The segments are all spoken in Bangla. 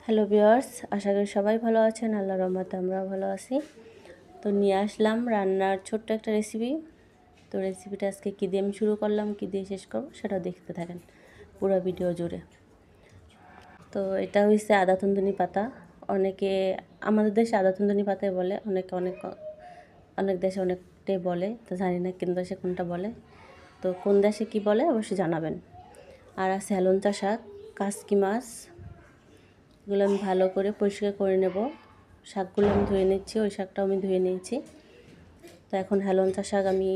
হ্যালো ভিউয়ার্স, আশা করি সবাই ভালো আছেন। আল্লাহর রহমতে আমরাও ভালো আছি। তো নিয়ে আসলাম রান্নার ছোট্ট একটা রেসিপি। তো রেসিপিটা আজকে কী দিয়ে আমি শুরু করলাম, কী দিয়ে শেষ করব সেটাও দেখতে থাকেন পুরো ভিডিও জুড়ে। তো এটা হচ্ছে আদা থুন্দুনি পাতা। অনেকে আমাদের দেশে আদা থুন্দুনি পাতাই বলে, অনেকে অনেক দেশে অনেকটাই বলে। তো জানি না কোন দেশে কোনটা বলে, তো কোন দেশে কী বলে অবশ্যই জানাবেন। আর আছে হেলঞ্চা শাক, কাসকি মাছ, এগুলো আমি ভালো করে পরিষ্কার করে নেব। শাকগুলো আমি ধুয়ে নিচ্ছি, ওই শাকটাও আমি ধুয়ে নিয়েছি। তো এখন হেলঞ্চা শাক আমি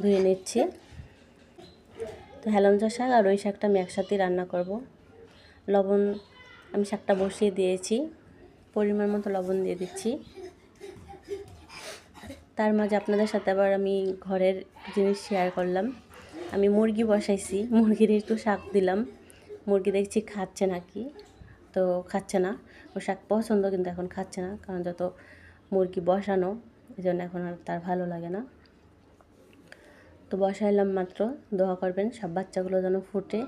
ধুয়ে নিচ্ছি। তো হেলঞ্চা শাক আর ওই শাকটা আমি একসাথেই রান্না করব। লবণ আমি শাকটা বসিয়ে দিয়েছি, পরিমাণ মতো লবণ দিয়ে দিচ্ছি। তার মাঝে আপনাদের সাথে আবার আমি ঘরের জিনিস শেয়ার করলাম। আমি মুরগি বসাইছি, মুরগির একটু শাক দিলাম। মুরগি দেখছি খাচ্ছে নাকি, তো খাচ্ছে না। ও শাক পছন্দ, কিন্তু এখন খাচ্ছে না, কারণ যত মুরগি বসানো এই জন্য এখন আর তার ভালো লাগে না। তো বসাইলাম মাত্র, দোয়া করবেন সব বাচ্চাগুলো যেন ফুটে।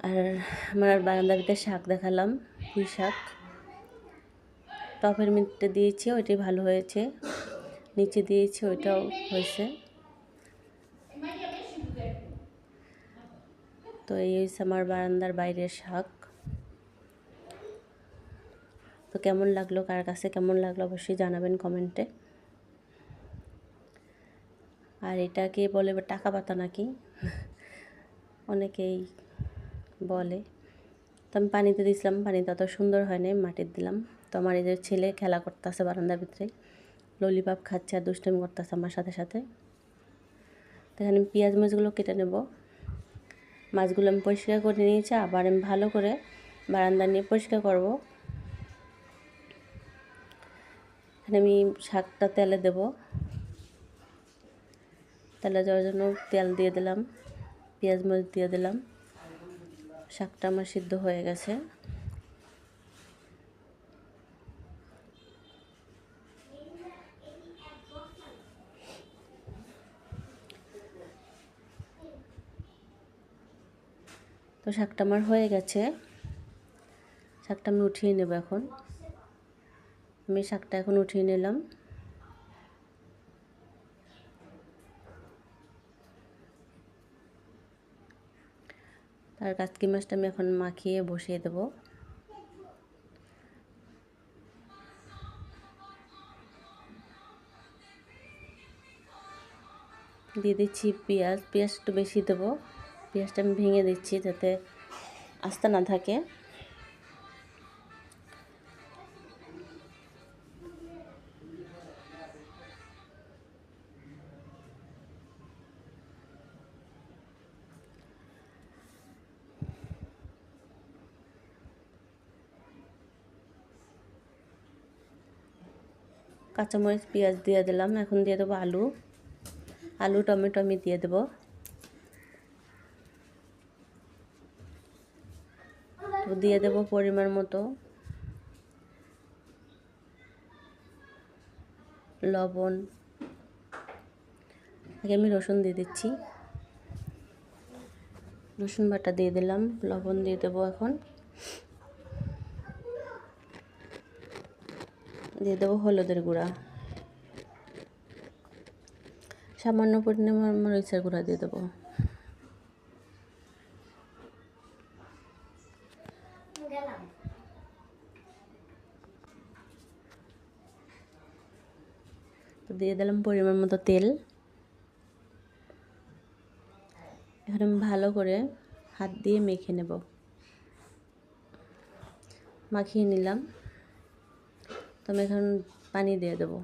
আর আমার বারান্দার ভিতরে শাক দেখালাম, পুঁই শাক টপের মধ্যে দিয়েছি, ওইটাই ভালো হয়েছে। নিচে দিয়েছি, ওইটাও হয়েছে। তো এই হচ্ছে আমার বারান্দার বাইরের শাক। তো কেমন লাগলো, কার কাছে কেমন লাগলো অবশ্যই জানাবেন কমেন্টে। আর এটাকে বলে টাকা পাতা নাকি অনেকেই বলে। তো আমি পানিতে দিয়েছিলাম, পানিতে অত সুন্দর হয় নাই, মাটির দিলাম। তো আমার এই যে ছেলে খেলা করতেছে বারান্দার ভিতরে, ললিপপ খাচ্ছে আর দুষ্টামি করতেছে আমার সাথে সাথে। তো এখানে আমি পেঁয়াজ মাছগুলো কেটে নেব। মাছগুলো আমি পরিষ্কার করে নিয়েছি, আবার আমি ভালো করে বারান্দা নিয়ে পরিষ্কার করব। এখানে আমি শাকটা তেলে দেব, তেলে যাওয়ার জন্য তেল দিয়ে দিলাম, পেঁয়াজ মাছ দিয়ে দিলাম। শাকটা আমার সিদ্ধ হয়ে গেছে। তো শাকটা আমার হয়ে গেছে, শাকটা আমি উঠিয়ে নেব। এখন আমি শাকটা এখন উঠিয়ে নিলাম। তার কাতকি মাছটা আমি এখন মাখিয়ে বসিয়ে দেব। দিয়ে দিচ্ছি পেঁয়াজ, পেঁয়াজ একটু বেশি দেবো। পেঁয়াজটা আমি ভেঙে দিচ্ছি যাতে আস্তে না থাকে। কাঁচামরিচ পেঁয়াজ দিয়ে দিলাম। এখন দিয়ে দেবো আলু, আলু টমেটো আমি দিয়ে দেবো। তো দিয়ে দেবো পরিমাণ মতো লবণ। আগে আমি রসুন দিয়ে দিচ্ছি, রসুন বাটা দিয়ে দিলাম। লবণ দিয়ে দেবো। এখন দিয়ে দেবো হলুদের গুঁড়া, সামান্য পরিমাণ মরিচের গুঁড়া দিয়ে দেবো। তো দিয়ে দিলাম পরিমাণ মতো তেল। এখন আমি ভালো করে হাত দিয়ে মেখে নেব। মাখিয়ে নিলাম। তো আমি এখন পানি দিয়ে দেবো।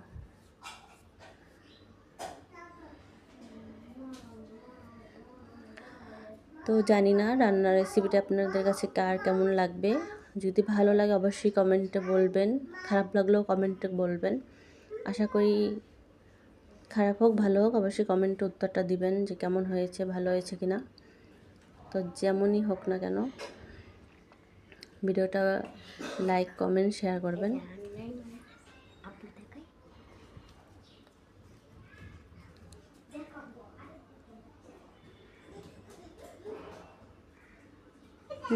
তো জানি না রান্নার রেসিপিটা আপনাদের কাছে কার কেমন লাগবে। যদি ভালো লাগে অবশ্যই কমেন্টে বলবেন, খারাপ লাগলেও কমেন্টে বলবেন। আশা করি খারাপ হোক ভালো হোক অবশ্যই কমেন্টে উত্তরটা দিবেন যে কেমন হয়েছে, ভালো হয়েছে কি না। তো যেমনই হোক না কেন ভিডিওটা লাইক কমেন্ট শেয়ার করবেন।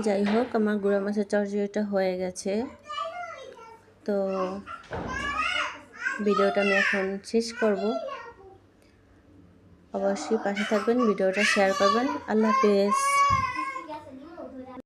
যাই হোক, আমার গুঁড়া মাছের চচ্চড়িটা হয়ে গেছে। তো ভিডিওটা আমি এখন শেষ করব। অবশ্যই পাশে থাকবেন, ভিডিওটা শেয়ার করবেন। আল্লাহ হাফেজ।